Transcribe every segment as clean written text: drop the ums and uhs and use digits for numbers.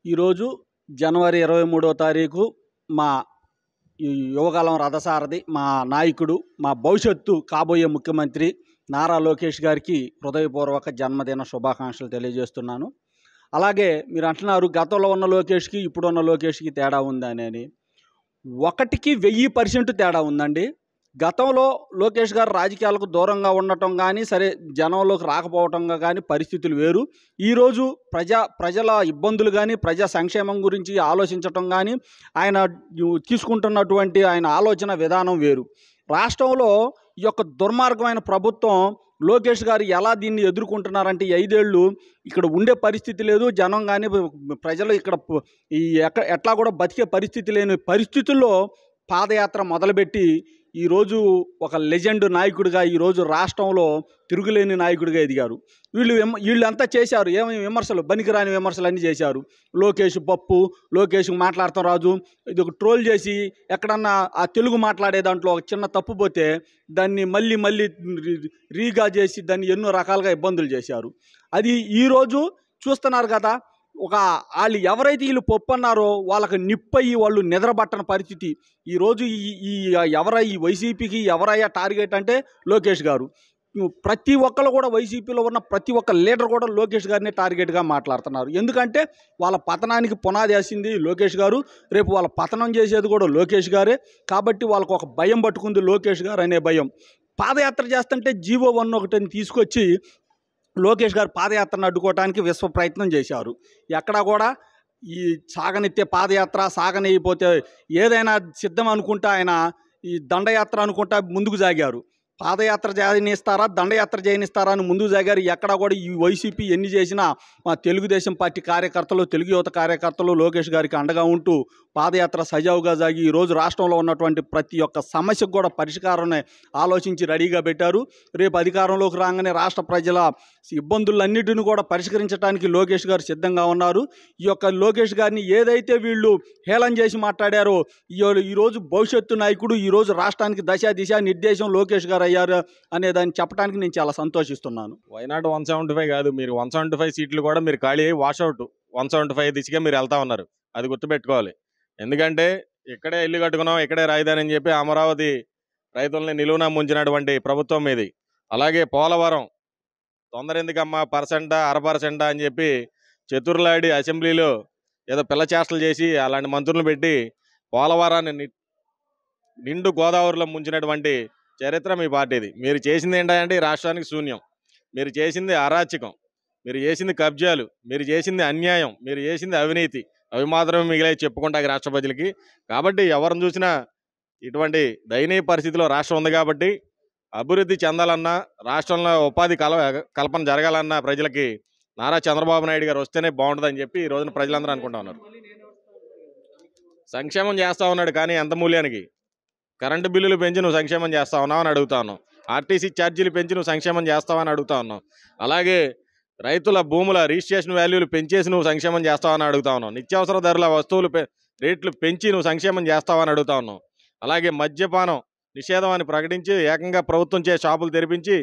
ఈరోజు జనవరి 23వ తారీఖు మా ఈ యువకాలం రథసారథి మా నాయకుడు మా భవిష్యత్తు కాబోయే ముఖ్యమంత్రి నారా లోకేష్ గారికి హృదయపూర్వక జన్మదిన శుభాకాంక్షలు తెలియజేస్తున్నాను. అలాగే మీరు అంటున్నారు గతంలో ఉన్న లోకేష్కి ఇప్పుడున్న లోకేష్కి తేడా ఉందని. 1కి 1000% తేడా ఉందండి. గతంలో లోకేష్ గారు రాజకీయాలకు దూరంగా ఉండటం కానీ, సరే జనంలోకి రాకపోవటంగా కానీ పరిస్థితులు వేరు. ఈరోజు ప్రజల ఇబ్బందులు కానీ, ప్రజా సంక్షేమం గురించి ఆలోచించటం కానీ, ఆయన తీసుకుంటున్నటువంటి ఆయన ఆలోచన విధానం వేరు. రాష్ట్రంలో ఈ యొక్క దుర్మార్గమైన ప్రభుత్వం లోకేష్ గారు ఎలా దీన్ని ఎదుర్కొంటున్నారంటే, ఈ 5 ఏళ్ళు ఇక్కడ ఉండే పరిస్థితి లేదు. జనం కానీ ప్రజలు ఇక్కడ ఎట్లా కూడా బతికే పరిస్థితి లేని పరిస్థితుల్లో పాదయాత్ర మొదలుపెట్టి ఈరోజు ఒక లెజెండ్ నాయకుడిగా ఈరోజు రాష్ట్రంలో తిరుగులేని నాయకుడిగా ఎదిగారు. వీళ్ళంతా చేశారు ఏమి విమర్శలు, పనికిరాని విమర్శలు అన్నీ చేశారు. లోకేష్ పప్పు, లోకేష్ మాట్లాడతాం రాజు, ఇది ఒక ట్రోల్ చేసి ఎక్కడన్నా ఆ తెలుగు మాట్లాడే దాంట్లో ఒక చిన్న తప్పు పోతే దాన్ని మళ్ళీ రీగా చేసి దాన్ని ఎన్నో రకాలుగా ఇబ్బందులు చేశారు. అది ఈరోజు చూస్తున్నారు కదా. వాళ్ళు ఎవరైతే వీళ్ళు పప్పు అన్నారో వాళ్ళకి నిప్పయ్యి వాళ్ళు నిద్రపట్టని పరిస్థితి. ఈరోజు ఈ వైసీపీకి ఎవరయ్యా టార్గెట్ అంటే లోకేష్ గారు. ప్రతి ఒక్కరు కూడా వైసీపీలో ఉన్న ప్రతి ఒక్క లీడర్ కూడా లోకేష్ గారిని టార్గెట్గా మాట్లాడుతున్నారు. ఎందుకంటే వాళ్ళ పతనానికి పునాది వేసింది లోకేష్ గారు, రేపు వాళ్ళ పతనం చేసేది కూడా లోకేష్ గారే. కాబట్టి వాళ్ళకు ఒక భయం పట్టుకుంది, లోకేష్ గారు అనే భయం. పాదయాత్ర చేస్తుంటే జీవో 1 తీసుకొచ్చి లోకేష్ గారు పాదయాత్రను అడ్డుకోవడానికి విశ్వ ప్రయత్నం చేశారు. ఎక్కడా కూడా ఈ సాగనెత్తే పాదయాత్ర సాగనైపోతే ఏదైనా సిద్ధం అనుకుంటా ఆయన ఈ దండయాత్ర అనుకుంటా ముందుకు సాగారు. పాదయాత్ర చేయనిస్తారా, దండయాత్ర చేయనిస్తారా అని ముందుకు సాగారు. ఎక్కడా కూడా ఈ వైసీపీ ఎన్ని చేసినా మా తెలుగుదేశం పార్టీ కార్యకర్తలు, తెలుగు యువత కార్యకర్తలు లోకేష్ గారికి అండగా ఉంటూ పాదయాత్ర సజావుగా సాగి ఈరోజు రాష్ట్రంలో ఉన్నటువంటి ప్రతి ఒక్క సమస్యకు కూడా పరిష్కారాన్ని ఆలోచించి రెడీగా పెట్టారు. రేపు అధికారంలోకి రాగానే రాష్ట్ర ప్రజల ఇబ్బందులన్నిటిని కూడా పరిష్కరించడానికి లోకేష్ గారు సిద్ధంగా ఉన్నారు. ఈ యొక్క లోకేష్ గారిని ఏదైతే వీళ్ళు హేళన చేసి మాట్లాడారో ఈరోజు భవిష్యత్తు నాయకుడు, ఈరోజు రాష్ట్రానికి దిశ నిర్దేశం లోకేష్ గారు అయ్యారు అనే దాన్ని చెప్పడానికి నేను చాలా సంతోషిస్తున్నాను. వైనాడు 175 కాదు, మీరు 175 సీట్లు కూడా మీరు ఖాళీ అయ్యి వాషౌట్ 175 దిశగా మీరు వెళ్తా ఉన్నారు. అది గుర్తుపెట్టుకోవాలి. ఎందుకంటే ఇక్కడే ఇల్లు కట్టుకున్నాం, ఇక్కడే రాజధాని అని చెప్పి అమరావతి రైతుల్ని నిలువున ముంచినటువంటి ప్రభుత్వం ఇది. అలాగే పోలవరం తొందర ఎందుకమ్మా 1% 0.5% అని చెప్పి చతుర్లాడి అసెంబ్లీలో ఏదో పిల్ల చేష్టలు చేసి అలాంటి మంత్రులను పెట్టి పోలవరాన్ని నిండు గోదావరిలో ముంచినటువంటి చరిత్ర మీ పార్టీది. మీరు చేసింది ఏంటంటే రాష్ట్రానికి శూన్యం, మీరు చేసింది అరాచకం, మీరు చేసింది కబ్జాలు, మీరు చేసింది అన్యాయం, మీరు చేసింది అవినీతి. అవి మాత్రమే మిగిలే చెప్పుకుంటాయి రాష్ట్ర ప్రజలకి. కాబట్టి ఎవరిని చూసినా ఇటువంటి దయనీయ పరిస్థితిలో రాష్ట్రం ఉంది. కాబట్టి అభివృద్ధి చెందాలన్నా, రాష్ట్రంలో ఉపాధి కల్పన జరగాలన్నా ప్రజలకి నారా చంద్రబాబు నాయుడు గారు వస్తేనే బాగుంటుందని చెప్పి ఈ రోజున ప్రజలందరూ అనుకుంటా ఉన్నారు. సంక్షేమం చేస్తూ ఉన్నాడు, కానీ ఎంత మూల్యానికి? కరెంటు బిల్లులు పెంచి నువ్వు సంక్షేమం చేస్తా ఉన్నావు అని అడుగుతా ఉన్నావు. ఆర్టీసీ ఛార్జీలు పెంచి నువ్వు సంక్షేమం చేస్తావని అడుగుతా ఉన్నావు. అలాగే రైతుల భూముల రిజిస్ట్రేషన్ వాల్యూలు పెంచేసి నువ్వు సంక్షేమం చేస్తావని అడుగుతా ఉన్నావు. నిత్యావసర ధరల వస్తువులు రేట్లు పెంచి నువ్వు సంక్షేమం చేస్తావని అడుగుతా ఉన్నావు. అలాగే మద్యపానం నిషేధం అని ప్రకటించి ఏకంగా ప్రభుత్వం చే షాపులు తెరిపించి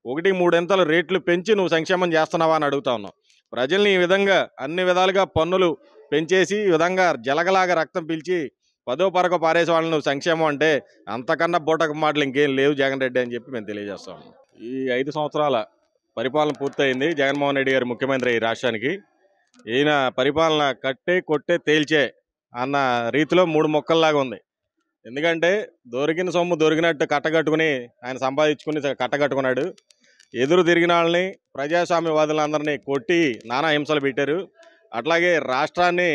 1-3 రేట్లు పెంచి నువ్వు సంక్షేమం చేస్తున్నావా అని అడుగుతా ఉన్నావు. ప్రజల్ని ఈ విధంగా అన్ని విధాలుగా పన్నులు పెంచేసి ఈ విధంగా జలగలాగా రక్తం పీల్చి 10వ పరక పారేసే వాళ్ళని నువ్వు సంక్షేమం అంటే అంతకన్నా బూటక మాటలు ఇంకేం లేవు జగన్ రెడ్డి అని చెప్పి మేము తెలియజేస్తాము. ఈ 5 సంవత్సరాల పరిపాలన పూర్తయింది. జగన్మోహన్ రెడ్డి గారు ముఖ్యమంత్రి ఈ రాష్ట్రానికి. ఈయన పరిపాలన కట్టే కొట్టే తేల్చే అన్న రీతిలో 3 మొక్కల్లాగా ఉంది. ఎందుకంటే దొరికిన సొమ్ము దొరికినట్టు కట్టగట్టుకుని ఆయన సంపాదించుకుని కట్టగట్టుకున్నాడు. ఎదురు తిరిగిన వాళ్ళని, ప్రజాస్వామ్యవాదులందరినీ కొట్టి నానా హింసలు పెట్టారు. అట్లాగే రాష్ట్రాన్ని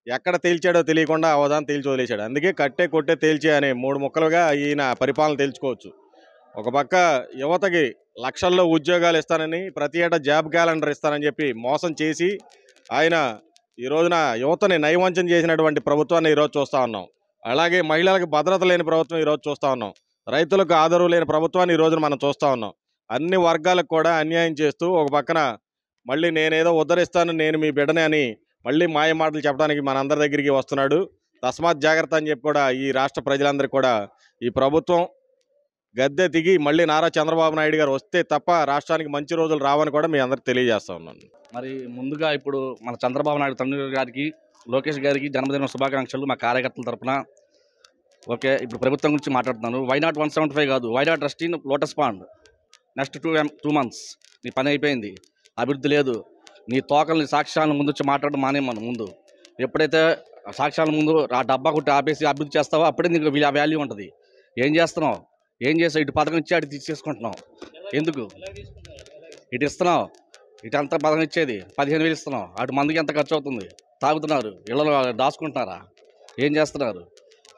ఎక్కడ తేల్చాడో తెలియకుండా అవధానం తేల్చి వదిలేశాడు. అందుకే కట్టే కొట్టే తేల్చే అనే 3 మొక్కలుగా ఈయన పరిపాలన తెలుసుకోవచ్చు. ఒక పక్క యువతకి లక్షల్లో ఉద్యోగాలు ఇస్తానని, ప్రతి ఏటా జాబ్ క్యాలెండర్ ఇస్తానని చెప్పి మోసం చేసి ఆయన ఈ రోజున యువతని నయవంచన చేసినటువంటి ప్రభుత్వాన్ని ఈరోజు చూస్తూ ఉన్నాం. అలాగే మహిళలకు భద్రత లేని ప్రభుత్వం ఈరోజు చూస్తూ ఉన్నాం. రైతులకు ఆదరవు లేని ప్రభుత్వాన్ని ఈ రోజున మనం చూస్తూ ఉన్నాం. అన్ని వర్గాలకు కూడా అన్యాయం చేస్తూ ఒక పక్కన మళ్ళీ నేనేదో ఉద్ధరిస్తాను, నేను మీ బిడ్డనే అని మళ్ళీ మాయ మాటలు చెప్పడానికి మనందరి దగ్గరికి వస్తున్నాడు. తస్మాత్ జాగ్రత్త అని చెప్పి కూడా ఈ రాష్ట్ర ప్రజలందరికీ కూడా ఈ ప్రభుత్వం గద్దె దిగి మళ్ళీ నారా చంద్రబాబు నాయుడు గారు వస్తే తప్ప రాష్ట్రానికి మంచి రోజులు రావని కూడా మీ అందరికి తెలియజేస్తా ఉన్నాను. మరి ముందుగా ఇప్పుడు మన చంద్రబాబు నాయుడు తండ్రి గారికి, లోకేష్ గారికి జన్మదిన శుభాకాంక్షలు మా కార్యకర్తల తరపున. ఓకే, ఇప్పుడు ప్రభుత్వం గురించి మాట్లాడుతున్నాను. వైనాట్ 175 కాదు, వైనాట్ ట్రస్టీన్ లోటస్ పాండ్. నెక్స్ట్ 2 months నీ పని అయిపోయింది. అభివృద్ధి లేదు. నీ తోకల్ని సాక్ష్యాలను ముందు వచ్చి మాట్లాడడం మానేమను. ముందు ఎప్పుడైతే సాక్ష్యాల ముందు ఆ డబ్బా కొట్టి ఆపేసి అభివృద్ధి చేస్తావో అప్పుడే నీకు వాల్యూ ఉంటుంది. ఏం చేస్తున్నావు? ఏం చేస్తావు? ఇటు పథకం ఇచ్చి అటు తీసేసుకుంటున్నావు. ఎందుకు? ఇటు ఇస్తున్నావు, ఇటు అంతా పథకం ఇచ్చేది 15,000 ఇస్తున్నావు. అటు మందికి ఎంత ఖర్చు అవుతుంది? తాగుతున్నారు, ఇళ్ళలో దాచుకుంటున్నారా? ఏం చేస్తున్నారు?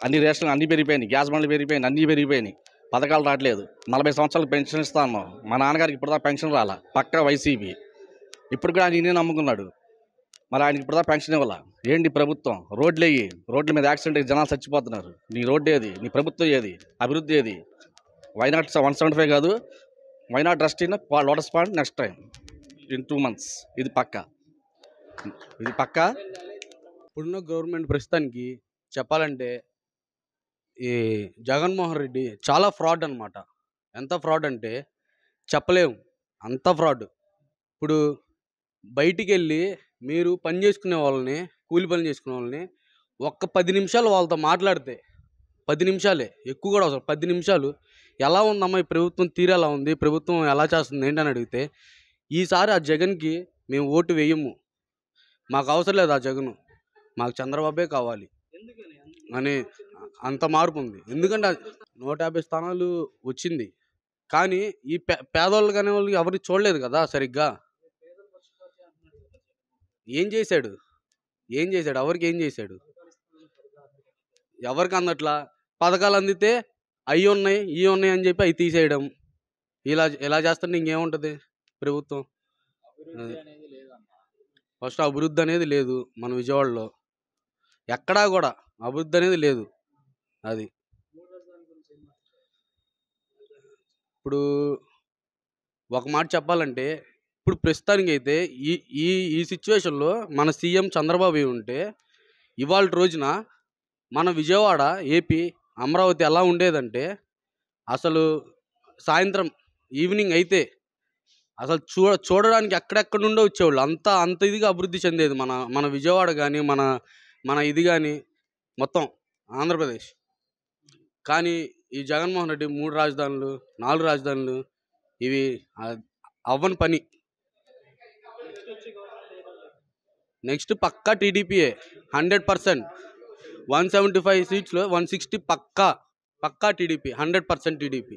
అన్ని రేషన్లు అన్నీ పెరిగిపోయినాయి, గ్యాస్ బండ్లు పెరిగిపోయినాయి, అన్నీ పెరిగిపోయినాయి. పథకాలు రావట్లేదు. 40 సంవత్సరాలకు పెన్షన్ ఇస్తా అన్నావు. మా నాన్నగారికి ఇప్పుడుదా పెన్షన్ రాలా, పక్కా వైసీపీ. ఇప్పుడు కూడా ఆయన నమ్ముకున్నాడు, మరి ఆయనకి ఇప్పుడుదా పెన్షన్ ఇవ్వాల. ఏంటి ప్రభుత్వం? రోడ్లు వేయి, రోడ్ల మీద యాక్సిడెంట్ అయ్యి జనాలు చచ్చిపోతున్నారు. నీ రోడ్డు ఏది? నీ ప్రభుత్వం ఏది? అభివృద్ధి ఏది? వైనాట్ 175 కాదు, వైనాట్ ట్రస్టీన్ lotus pond next time in 2 months. ఇది పక్కా, ఇది పక్కా. ఇప్పుడున్న గవర్నమెంట్ ప్రస్తుతానికి చెప్పాలంటే ఈ జగన్మోహన్ రెడ్డి చాలా ఫ్రాడ్ అనమాట. ఎంత ఫ్రాడ్ అంటే చెప్పలేము, అంత ఫ్రాడ్. ఇప్పుడు బయటికి వెళ్ళి మీరు పని చేసుకునే వాళ్ళని, కూలి పని చేసుకునే వాళ్ళని ఒక్క 10 నిమిషాలు వాళ్ళతో మాట్లాడితే, 10 నిమిషాలే, ఎక్కువ కూడా అవసరం, 10 నిమిషాలు ఎలా ఉందమ్మా ఈ ప్రభుత్వం తీరు, ఎలా ఉంది ప్రభుత్వం, ఎలా చేస్తుంది ఏంటని అడిగితే, ఈసారి ఆ జగన్కి మేము ఓటు వేయము, మాకు అవసరం లేదు ఆ జగను, మాకు చంద్రబాబే కావాలి అని అంత మార్పు ఉంది. ఎందుకంటే 150 స్థానాలు వచ్చింది, కానీ ఈ పేదవాళ్ళు కానీ వాళ్ళు ఎవరిని చూడలేదు కదా సరిగ్గా. ఏం చేశాడు? ఏం చేశాడు? ఎవరికి ఏం చేశాడు? ఎవరికి అందట్లా. పథకాలు అందితే అవి ఉన్నాయి, ఇవి ఉన్నాయి అని చెప్పి అవి తీసేయడం, ఇలా చేస్తుంటే ఇంకేముంటుంది ప్రభుత్వం? ఫస్ట్ అభివృద్ధి అనేది లేదు మన విజయవాడలో, ఎక్కడా కూడా అభివృద్ధి అనేది లేదు. అది ఇప్పుడు ఒక మాట చెప్పాలంటే, ఇప్పుడు ప్రస్తుతానికి అయితే ఈ ఈ ఈ సిచ్యువేషన్లో మన సీఎం చంద్రబాబు ఉంటే ఇవాళ రోజున మన విజయవాడ, ఏపీ, అమరావతి ఎలా ఉండేదంటే, అసలు సాయంత్రం ఈవినింగ్ అయితే అసలు చూడడానికి ఎక్కడెక్కడ నుండో వచ్చేవాళ్ళు. అంత ఇదిగా అభివృద్ధి చెందేది మన విజయవాడ కానీ, మన ఇది కానీ మొత్తం ఆంధ్రప్రదేశ్. కానీ ఈ జగన్మోహన్ రెడ్డి 3 రాజధానులు, 4 రాజధానులు, ఇవి అవ్వని పని. నెక్స్ట్ పక్కా టీడీపీయే 100%. 175 సీట్స్లో 160 పక్కా టీడీపీ, 100% టీడీపీ.